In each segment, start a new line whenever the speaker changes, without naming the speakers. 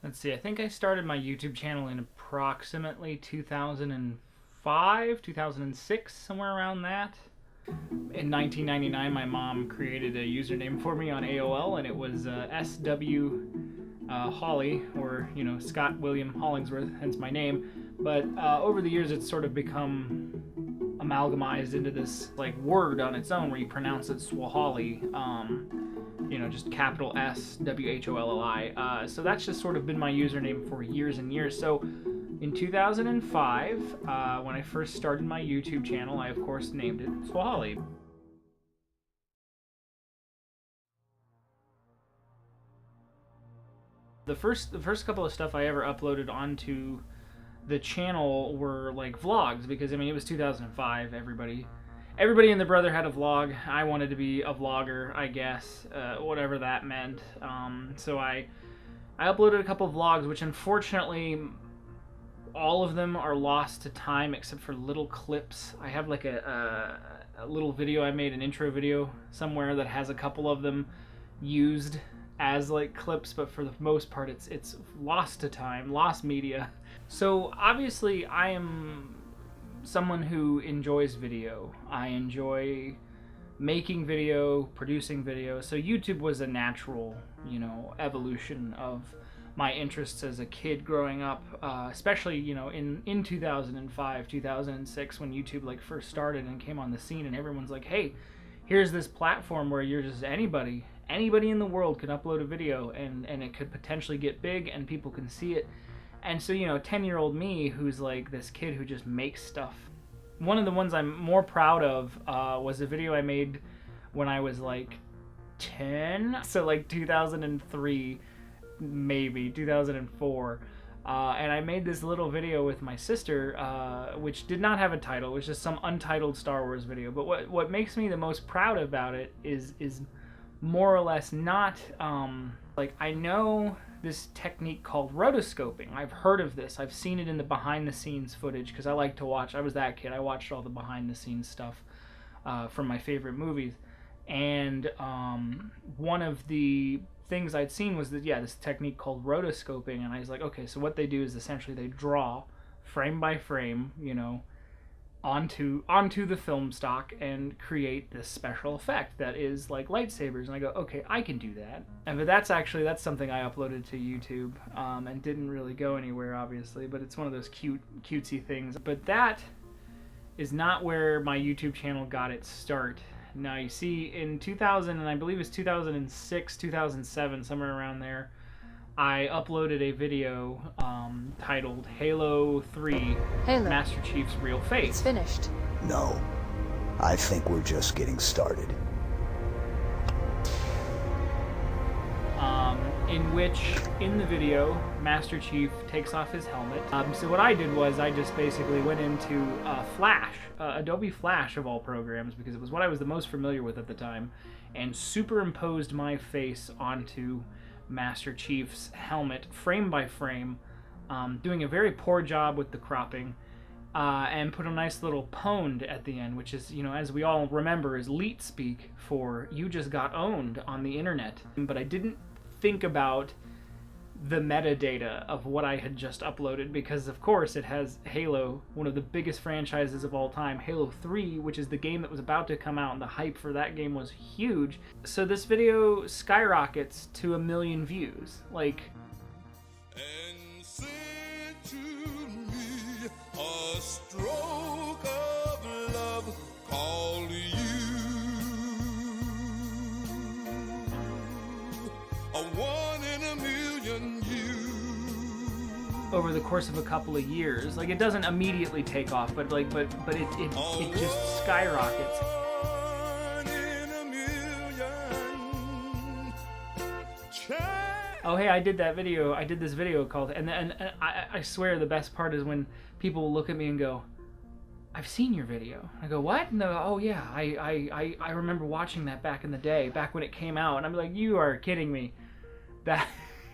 Let's see, I think I started my YouTube channel in approximately 2005, 2006, somewhere around that. In 1999, my mom created a username for me on AOL, and it was SW Holly, or, you know, Scott William Hollingsworth, hence my name. But over the years, it's sort of become amalgamized into this like word on its own where you pronounce it Swholli. You know, just capital SWHOLLI. So that's just sort of been my username for years and years. So in 2005, when I first started my YouTube channel, I of course named it Swholli. The first couple of stuff I ever uploaded onto the channel were like vlogs, because I mean it was 2005. Everybody and their brother had a vlog. I wanted to be a vlogger, I guess, whatever that meant. So I uploaded a couple vlogs, which unfortunately all of them are lost to time except for little clips. I have like a little video I made, an intro video somewhere that has a couple of them used as like clips, but for the most part it's lost to time, lost media. So obviously I am someone who enjoys video. I enjoy making video, producing video, so YouTube was a natural, you know, evolution of my interests as a kid growing up, especially, you know, in 2005, 2006, when YouTube like first started and came on the scene, and everyone's like, hey, here's this platform where you're just anybody in the world can upload a video, and it could potentially get big and people can see it. And so, you know, 10-year-old me, who's like this kid who just makes stuff. One of the ones I'm more proud of was a video I made when I was like 10, so like 2003, maybe 2004. And I made this little video with my sister, which did not have a title. It was just some untitled Star Wars video. But what makes me the most proud about it is more or less not, like, I know this technique called rotoscoping. I've heard of this. I've seen it in the behind-the-scenes footage, because I like to watch. I was that kid. I watched all the behind-the-scenes stuff from my favorite movies. And one of the things I'd seen was that, yeah, this technique called rotoscoping, and I was like, okay, so what they do is essentially they draw frame by frame, you know, onto the film stock and create this special effect that is like lightsabers. And I go, okay, I can do that. And but that's something I uploaded to YouTube, and didn't really go anywhere, obviously, but it's one of those cutesy things. But that is not where my YouTube channel got its start. Now, you see, in 2000, and I believe it's 2006, 2007, somewhere around there, I uploaded a video titled Halo 3,
Halo.
Master Chief's Real Face.
It's finished.
No, I think we're just getting started.
In which, in the video, Master Chief takes off his helmet. So what I did was I just basically went into Flash, Adobe Flash of all programs, because it was what I was the most familiar with at the time, and superimposed my face onto Master Chief's helmet, frame by frame, doing a very poor job with the cropping, and put a nice little pwned at the end, which is, you know, as we all remember, is leet speak for you just got owned on the internet. But I didn't think about the metadata of what I had just uploaded, because of course it has Halo, one of the biggest franchises of all time, Halo 3, which is the game that was about to come out, and the hype for that game was huge. So this video skyrockets to 1 million views. Like,
and say to me a stroke of love, call you a one in a million you.
over the course of a couple of years, like, it doesn't immediately take off, but like, but it just skyrockets.
One in a million.
Oh, hey, I did this video called, and I swear the best part is when people look at me and go, I've seen your video. I go, what? And they go, oh yeah, I remember watching that back in the day, back when it came out. And I'm like, you are kidding me. That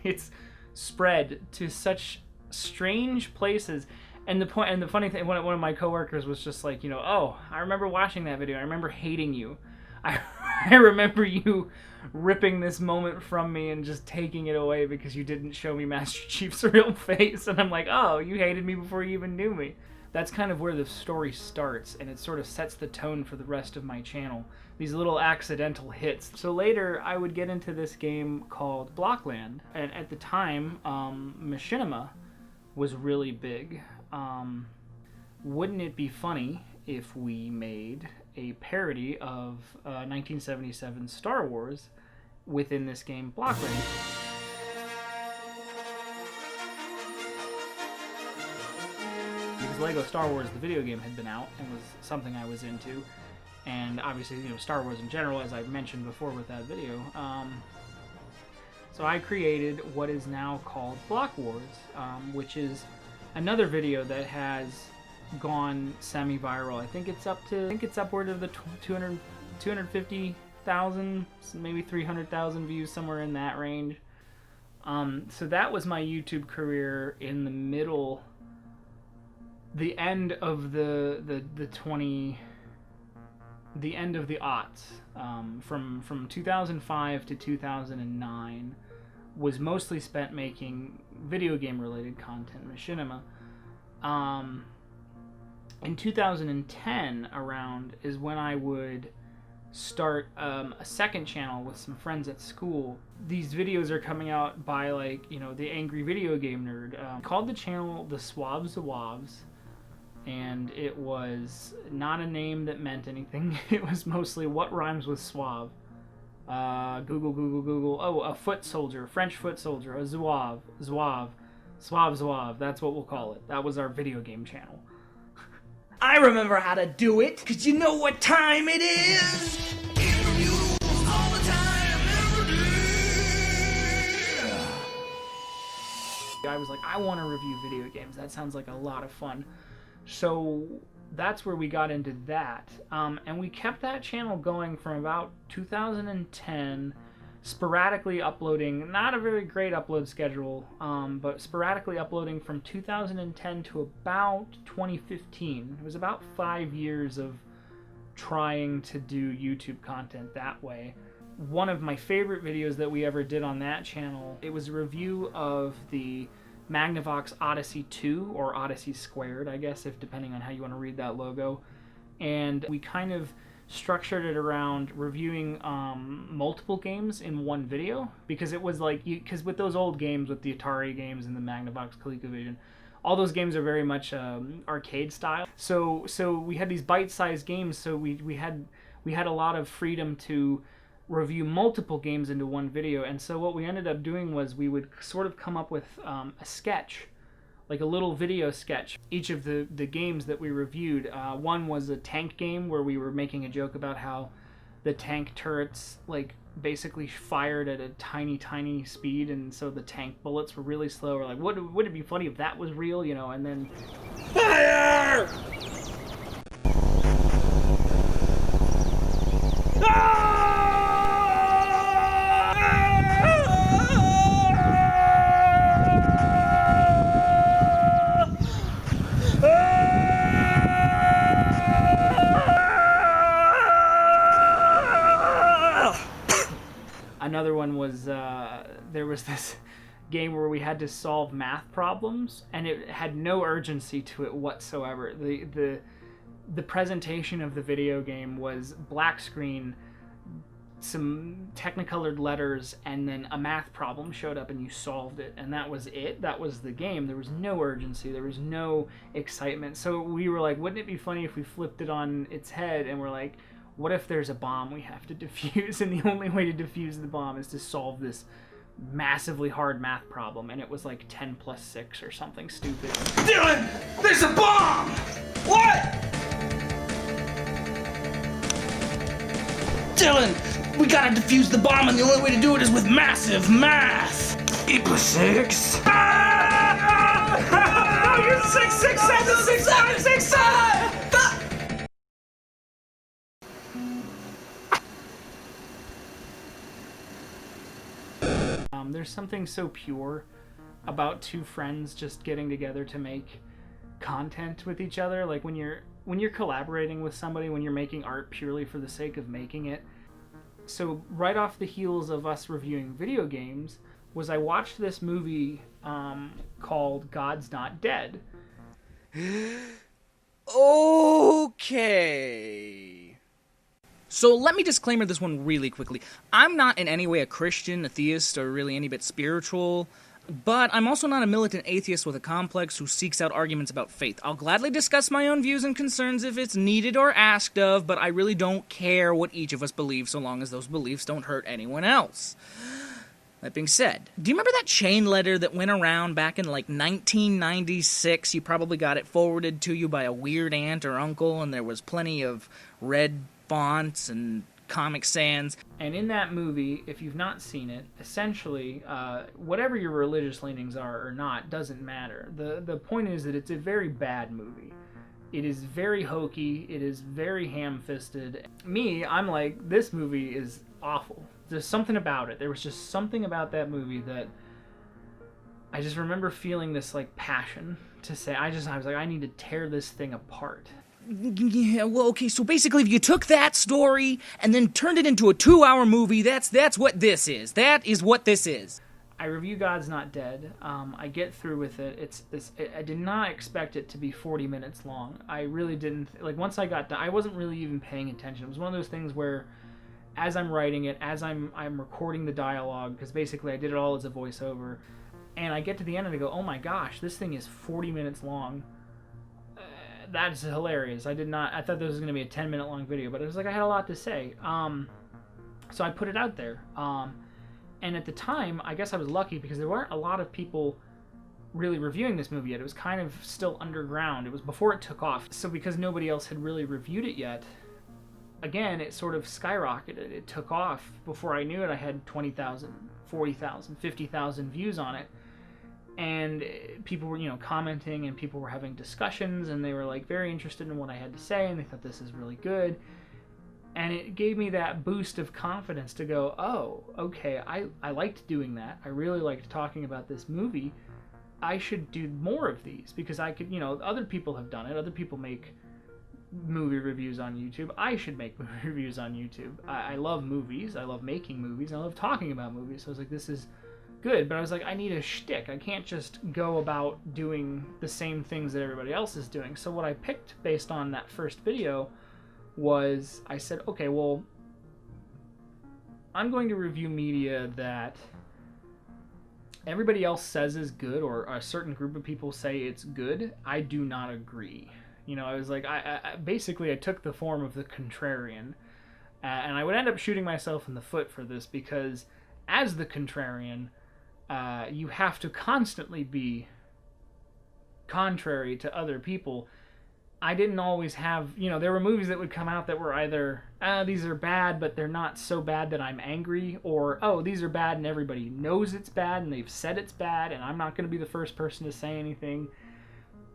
it's spread to such strange places. And the funny thing, one of my coworkers was just like, you know, oh, I remember watching that video. I remember hating you. I remember you ripping this moment from me and just taking it away because you didn't show me Master Chief's real face, and I'm like, oh, you hated me before you even knew me. That's kind of where the story starts, and it sort of sets the tone for the rest of my channel. These little accidental hits. So later, I would get into this game called Blockland, and at the time, machinima was really big. Wouldn't it be funny if we made a parody of 1977 Star Wars within this game, Blockland? Because Lego Star Wars, the video game, had been out and was something I was into, and obviously, you know, Star Wars in general, as I mentioned before with that video. So I created what is now called Block Wars, which is another video that has gone semi-viral. I think it's upward of the 250,000, maybe 300,000 views, somewhere in that range. So that was my YouTube career in the middle, the end of the end of the aughts, from 2005 to 2009 was mostly spent making video game related content, machinima. In 2010 around is when I would start a second channel with some friends at school. These videos are coming out by, like, you know, the Angry Video Game Nerd. Called the channel the Swhovs, and it was not a name that meant anything. It was mostly what rhymes with suave. Google. Oh, a foot soldier, French foot soldier, a zouave. That's what we'll call it. That was our video game channel.
I remember how to do it, 'cause you know what time it is.
All the time, every day.
I was like, I want to review video games. That sounds like a lot of fun. So that's where we got into that. And we kept that channel going from about 2010, sporadically uploading, not a very great upload schedule, but sporadically uploading from 2010 to about 2015. It was about 5 years of trying to do YouTube content that way. One of my favorite videos that we ever did on that channel, it was a review of the Magnavox Odyssey 2, or Odyssey Squared, I guess, if depending on how you want to read that logo. And we kind of structured it around reviewing multiple games in one video, because it was like, because with those old games, with the Atari games and the Magnavox ColecoVision, all those games are very much arcade style. So we had these bite-sized games, so we had a lot of freedom to review multiple games into one video. And so what we ended up doing was we would sort of come up with a sketch, like a little video sketch, each of the games that we reviewed. One was a tank game where we were making a joke about how the tank turrets, like, basically fired at a tiny speed, and so the tank bullets were really slow. We're like, would it be funny if that was real, you know? And then
Fire!
another one was there was this game where we had to solve math problems, and it had no urgency to it whatsoever. The presentation of the video game was black screen, some technicolored letters, and then a math problem showed up and you solved it, and that was it. That was the game. There was no urgency, there was no excitement. So we were like, wouldn't it be funny if we flipped it on its head and we're like, what if there's a bomb we have to defuse, and the only way to defuse the bomb is to solve this massively hard math problem? And it was like 10 plus 6 or something stupid.
Dylan, there's a bomb! What? Dylan, we gotta defuse the bomb, and the only way to do it is with massive math. 8 plus 6. Ah! You're 6, 6, 7, 6, 7, 6, 7.
There's something so pure about two friends just getting together to make content with each other. Like when you're collaborating with somebody, when you're making art purely for the sake of making it, So right off the heels of us reviewing video games was I watched this movie called God's Not Dead.
Okay. So let me disclaimer this one really quickly. I'm not in any way a Christian, a theist, or really any bit spiritual, but I'm also not a militant atheist with a complex who seeks out arguments about faith. I'll gladly discuss my own views and concerns if it's needed or asked of, but I really don't care what each of us believes so long as those beliefs don't hurt anyone else. That being said, do you remember that chain letter that went around back in like 1996? You probably got it forwarded to you by a weird aunt or uncle, and there was plenty of red fonts and Comic Sans.
And in that movie, if you've not seen it, essentially, whatever your religious leanings are or not doesn't matter. The point is that it's a very bad movie. It is very hokey. It is very ham-fisted. Me, I'm like, this movie is awful. There's something about it. There was just something about that movie that I just remember feeling this like passion to say, I was like, I need to tear this thing apart.
Yeah, well, okay, so basically if you took that story and then turned it into a 2-hour movie, that's what this is. That is what this is.
I review God's Not Dead. I get through with it. I did not expect it to be 40 minutes long. I really didn't. Like, once I got done, I wasn't really even paying attention. It was one of those things where as I'm writing it, as I'm recording the dialogue, because basically I did it all as a voiceover, and I get to the end and I go, oh my gosh, this thing is 40 minutes long. That's hilarious. I thought this was going to be a 10-minute long video, but it was like I had a lot to say. So I put it out there. And at the time, I guess I was lucky because there weren't a lot of people really reviewing this movie yet. It was kind of still underground. It was before it took off. So because nobody else had really reviewed it yet, again, it sort of skyrocketed. It took off. Before I knew it, I had 20,000, 40,000, 50,000 views on it. And people were, commenting, and people were having discussions, and they were like very interested in what I had to say, and they thought this is really good. And it gave me that boost of confidence to go, oh, okay, I liked doing that. I really liked talking about this movie. I should do more of these because I could, other people have done it. Other people make movie reviews on YouTube. I should make movie reviews on YouTube. I love movies. I love making movies. I love talking about movies. So I was like, this is good, but I was like, I need a shtick. I can't just go about doing the same things that everybody else is doing. So what I picked based on that first video was, I said, okay, well, I'm going to review media that everybody else says is good, or a certain group of people say it's good. I do not agree. I was like, I basically took the form of the contrarian, and I would end up shooting myself in the foot for this because as the contrarian, you have to constantly be contrary to other people. I didn't always have, there were movies that would come out that were either, these are bad, but they're not so bad that I'm angry, or, oh, these are bad and everybody knows it's bad and they've said it's bad and I'm not going to be the first person to say anything.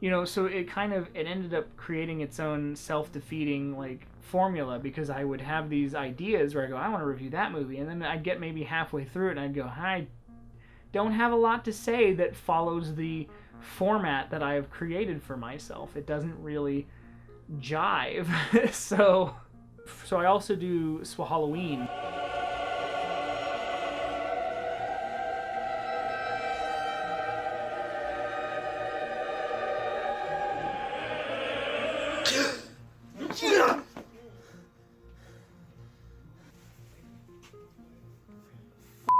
So it ended up creating its own self-defeating, formula, because I would have these ideas where I go, I want to review that movie, and then I'd get maybe halfway through it and I'd go, I don't have a lot to say that follows the format that I have created for myself. It doesn't really jive. so I also do Swholli.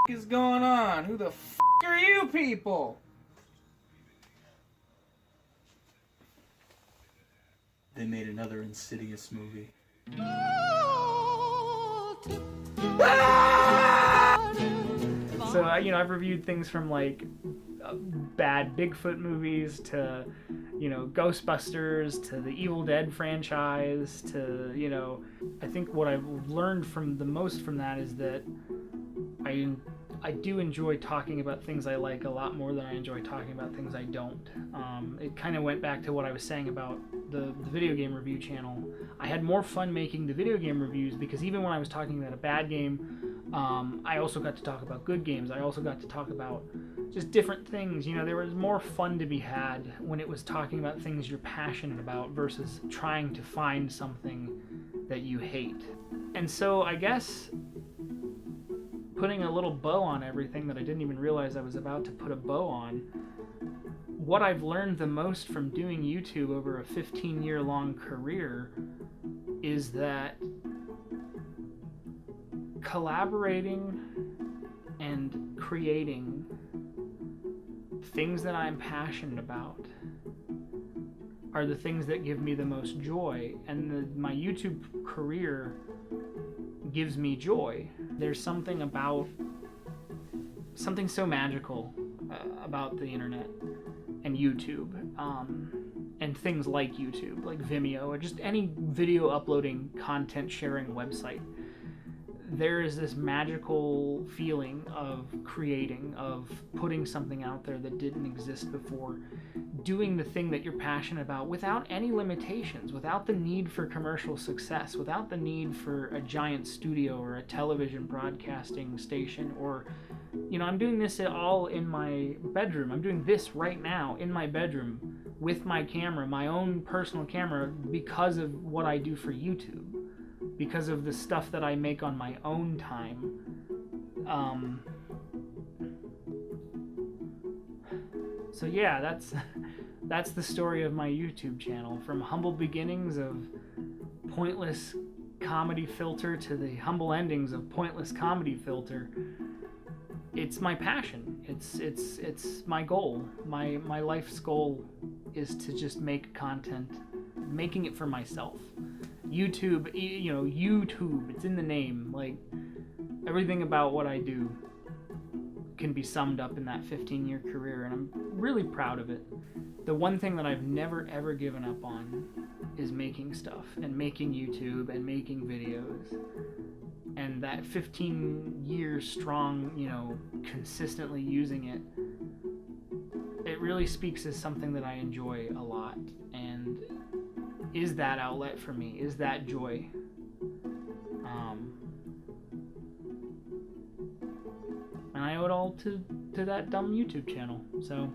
What is going on? Who the f are you people?
They made another Insidious movie.
So, I've reviewed things from, bad Bigfoot movies to, Ghostbusters to the Evil Dead franchise to, I think what I've learned from the most from that is that I do enjoy talking about things I like a lot more than I enjoy talking about things I don't. It kind of went back to what I was saying about the video game review channel. I had more fun making the video game reviews because even when I was talking about a bad game, I also got to talk about good games. I also got to talk about just different things. There was more fun to be had when it was talking about things you're passionate about versus trying to find something that you hate. And so I guess putting a little bow on everything that I didn't even realize I was about to put a bow on, what I've learned the most from doing YouTube over a 15-year-long career is that collaborating and creating things that I'm passionate about are the things that give me the most joy, and my YouTube career gives me joy. There's something so magical about the internet and YouTube, and things like YouTube, like Vimeo, or just any video uploading, content sharing website. There is this magical feeling of creating, of putting something out there that didn't exist before, doing the thing that you're passionate about without any limitations, without the need for commercial success, without the need for a giant studio or a television broadcasting station, or, you know, I'm doing this all in my bedroom. I'm doing this right now in my bedroom with my camera, my own personal camera, because of what I do for YouTube. Because of the stuff that I make on my own time. So yeah, that's the story of my YouTube channel. From humble beginnings of pointless comedy filter to the humble endings of pointless comedy filter. It's my passion. It's my goal. My life's goal is to just make content, making it for myself. YouTube, you know, YouTube, it's in the name. Like, everything about what I do can be summed up in that 15-year career, and I'm really proud of it. The one thing that I've never ever given up on is making stuff, and making YouTube, and making videos. And that 15 years strong, you know, consistently using it, it really speaks as something that I enjoy a lot, and is that outlet for me, is that joy. And I owe it all to that dumb YouTube channel. So